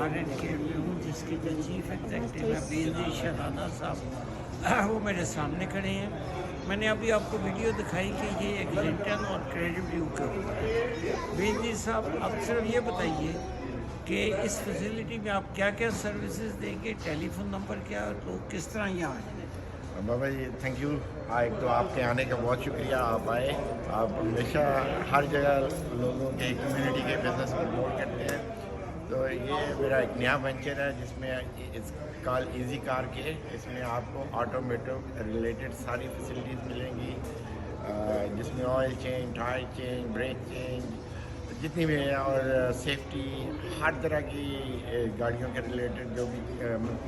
Car and care में हूँ, जिसके जो चीफ एग्जीक्यूटिव है बेनजीर शहजादा साहब, वो मेरे सामने खड़े हैं। मैंने अभी आपको वीडियो दिखाई कि ये एग्लिंटन और क्रेडिट व्यू के ऊपर है। बेनजीर साहब, अब सिर्फ ये बताइए कि इस फैसिलिटी में आप क्या क्या सर्विसेज देंगे, टेलीफोन नंबर क्या, तो किस तरह यहाँ आए? बाबा जी थैंक यू। एक तो आपके आने का बहुत शुक्रिया, आप आए। आप हमेशा हर जगह लोगों के कम्युनिटी के बिजनेस को सपोर्ट करते हैं। तो ये मेरा एक नया वेंचर है जिसमें इस कॉल इजी कार के, इसमें आपको ऑटोमेटिक रिलेटेड सारी फैसिलिटीज़ मिलेंगी, जिसमें oil change, tyre change, brake change, जितनी भी है, और सेफ्टी, हर तरह की गाड़ियों के रिलेटेड जो भी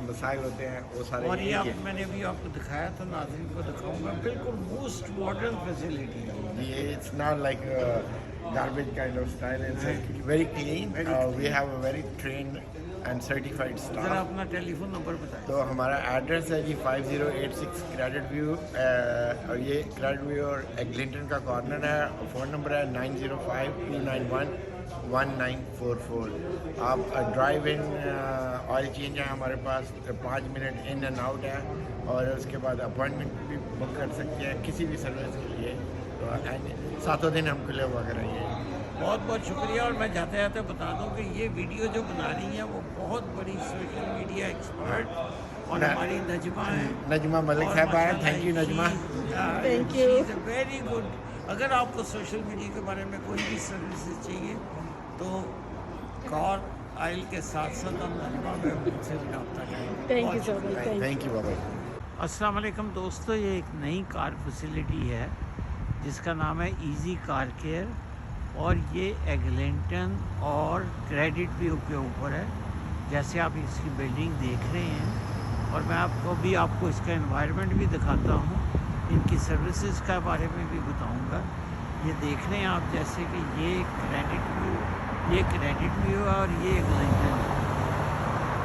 मसाइल होते हैं वो सारे। और ये मैंने अभी आपको दिखाया था, नाज़रीन को दिखाऊंगा, बिल्कुल मोस्ट मॉडर्न फैसिलिटी है ये। It's not like garbage kind of style. It's very clean. We have a very trained and certified staff. ज़रा अपना टेलीफोन नंबर बताएं। तो हमारा एड्रेस है जी 5086 क्रेडिट व्यू, और ये क्रेडिट व्यू और एग्लिंटन का कॉर्नर है। फ़ोन नंबर है 9052911944। आप ड्राइव इन ऑयल चेंज है हमारे पास, 5 मिनट इन एंड आउट है, और उसके बाद अपॉइंटमेंट भी बुक कर सकते हैं किसी भी सर्विस के लिए। तो सातों दिन हम खुले हुआ करेंगे। बहुत बहुत शुक्रिया। और मैं जाते जाते बता दूं कि ये वीडियो जो बना रही हैं वो बहुत बड़ी सोशल मीडिया एक्सपर्ट और हमारी नजमा है, नजमा मलिक साहब है। Thank you Najma, thank you. Very good. अगर आपको सोशल मीडिया के बारे में कोई भी सर्विसेज चाहिए तो कार आयल के साथ साथ हम नजमा में मुझसे रब्ता करें। Thank you so much. Thank you बाबा। अस्सलाम वालेकुम दोस्तों, ये एक नई कार फैसिलिटी है जिसका नाम है इजी कार केयर, और ये एग्लिंटन और क्रेडिट व्यू के ऊपर है। जैसे आप इसकी बिल्डिंग देख रहे हैं, और मैं आपको इसका एनवायरनमेंट भी दिखाता हूँ, इनकी सर्विसेज के बारे में भी बताऊँगा। ये देख रहे हैं आप, जैसे कि ये क्रेडिट व्यू है और ये एग्लिंटन है,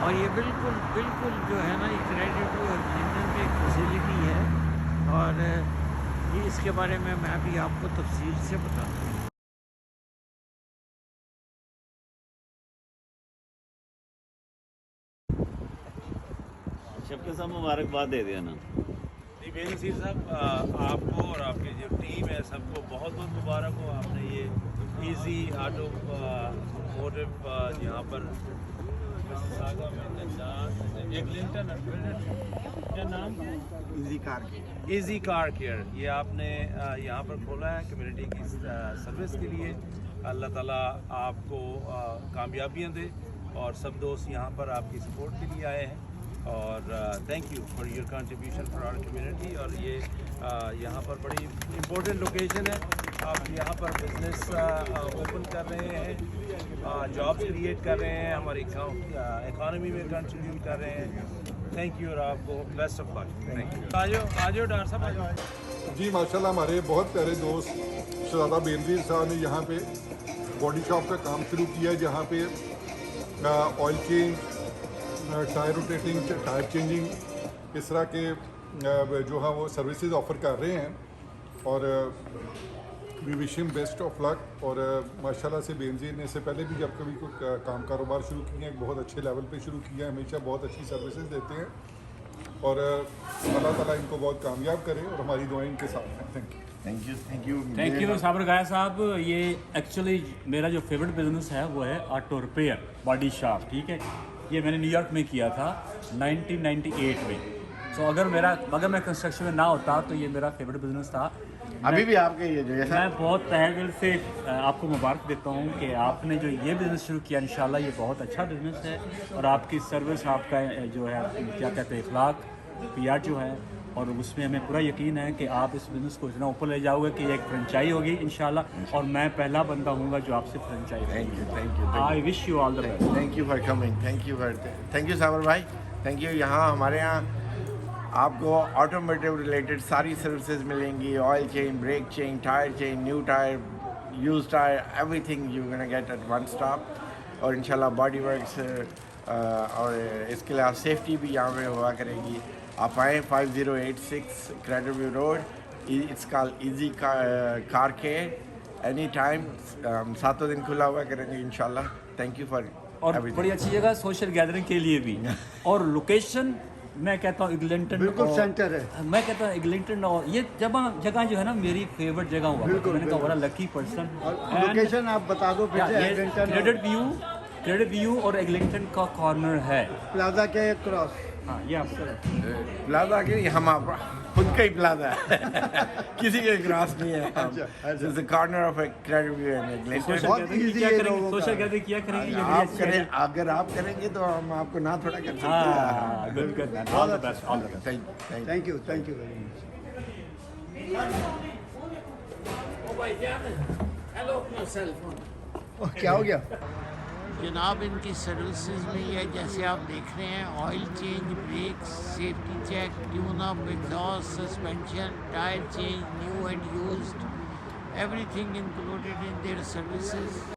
और ये बिल्कुल जो है ना, ये क्रेडिट व्यू और एग्लिंटन पे एक फैसिलिटी है, और ये इसके बारे में मैं भी आपको तफसील से बताता हूँ। सबके साथ मुबारकबाद दे दिया ना जी बेनज़ीर साहब, आपको और आपकी जो टीम है सबको बहुत बहुत मुबारक हो। आपने ये इजी ऑटो मोटिव यहाँ पर मिसिसागा में एग्लिंटन क्या नाम है, इजी कार केयर, ये आपने यहाँ पर खोला है कम्युनिटी की सर्विस के लिए। अल्लाह ताला आपको कामयाबियाँ दे, और सब दोस्त यहाँ पर आपकी सपोर्ट के लिए आए हैं। और thank you for your contribution for our community. और ये यहाँ पर बड़ी इम्पोर्टेंट लोकेशन है। आप यहाँ पर बिजनेस ओपन कर रहे हैं, जॉब्स क्रिएट कर रहे हैं, हमारी इकॉनमी में कंट्रीब्यूट कर रहे हैं। थैंक यू, और आपको best of luck. Thank you. आजो डॉक्टर साहब, आजो। जी माशाल्लाह, हमारे बहुत प्यारे दोस्त शहजादा बेनज़ीर साहब ने यहाँ पे बॉडी शॉप का काम शुरू किया है, जहाँ पे oil change, tyre rotating, tyre changing, इस तरह के जो है वो सर्विसेज ऑफ़र कर रहे हैं। और we wish him best of luck. और माशाल्लाह से बेनज़ीर ने इससे पहले भी जब कभी कोई काम कारोबार शुरू किए हैं, बहुत अच्छे लेवल पे शुरू किया है, हमेशा बहुत अच्छी सर्विसेज देते हैं, और अल्लाह ताला इनको बहुत कामयाब करे, और हमारी दुआएं इनके साथ हैं। थैंक यू साबर गाया साहब। ये एक्चुअली मेरा जो फेवरेट बिजनेस है वो है ऑटो रिपेयर बॉडी शॉप, ठीक है। ये मैंने न्यूयॉर्क में किया था 1998 में। सो अगर मैं कंस्ट्रक्शन में ना होता तो ये मेरा फेवरेट बिजनेस था। अभी भी आपके ये जो है, मैं बहुत तहे दिल से आपको मुबारक देता हूँ कि आपने जो ये बिज़नेस शुरू किया, इंशाल्लाह ये बहुत अच्छा बिज़नेस है, और आपकी सर्विस, आपका जो है क्या कहते हैं इखलाक, PR जो है, और उसमें हमें पूरा यकीन है कि आप इस बिज़नेस को इतना ऊपर ले जाओगे कि एक फ्रेंचाइज होगी इंशाल्लाह, और मैं पहला बंदा हूँगा जो आपसे franchise. Thank you. I wish you all the best. Thank you for coming. Thank you Saber भाई। Thank you. यहाँ हमारे यहाँ आपको ऑटोमोटिव रिलेटेड सारी सर्विसेज मिलेंगी, oil change, brake change, tyre change, new tyre, used tyre, everything you gonna get at one stop. और इंशाल्लाह body works, और इसके अलावा सेफ्टी भी यहाँ पे हुआ करेगी। आप आएँ 5086 credit view road, it's called easy car care, any time, सातों दिन खुला हुआ करेंगे इंशाल्लाह। थैंक यू फॉर और everything. बड़ी अच्छी जगह सोशल गैदरिंग के लिए भी। और लोकेशन मैं कहता हूँ एग्लिंटन, बिल्कुल सेंटर है। मैं कहता हूँ एग्लिंटन, और ये जगह जो है ना मेरी फेवरेट जगह हुआ, बिल्कुल, मैंने कहा बड़ा लकी पर्सन। और लोकेशन आप बता दो फिर से। एग्लिंटन क्रेडिट व्यू और एग्लिंटन का कॉर्नर है। प्लाजा के क्रॉस। हाँ ये आपका प्लाजा के हम आप खुद का ही प्लाजा है किसी के क्रॉस नहीं है। अच्छा। Corner of credit view and ग्लिंटन। बहुत easy क्या है करेंगे, लोगों का। सोशल गैदरिंग क्या करेंगे, ये बड़ी आप अच्छी करें, है। अगर आप करेंगे तो हम आपको ना थोड़ा कर सकते हाँ good good man, all the best, all the best. हैं। Thank you very much. क्या हो गया? जनाब इनकी सर्विसेज में ये जैसे आप देख रहे हैं, oil change, brake, safety check, tune up, exhaust, suspension, tyre change, new and used, everything included in their services.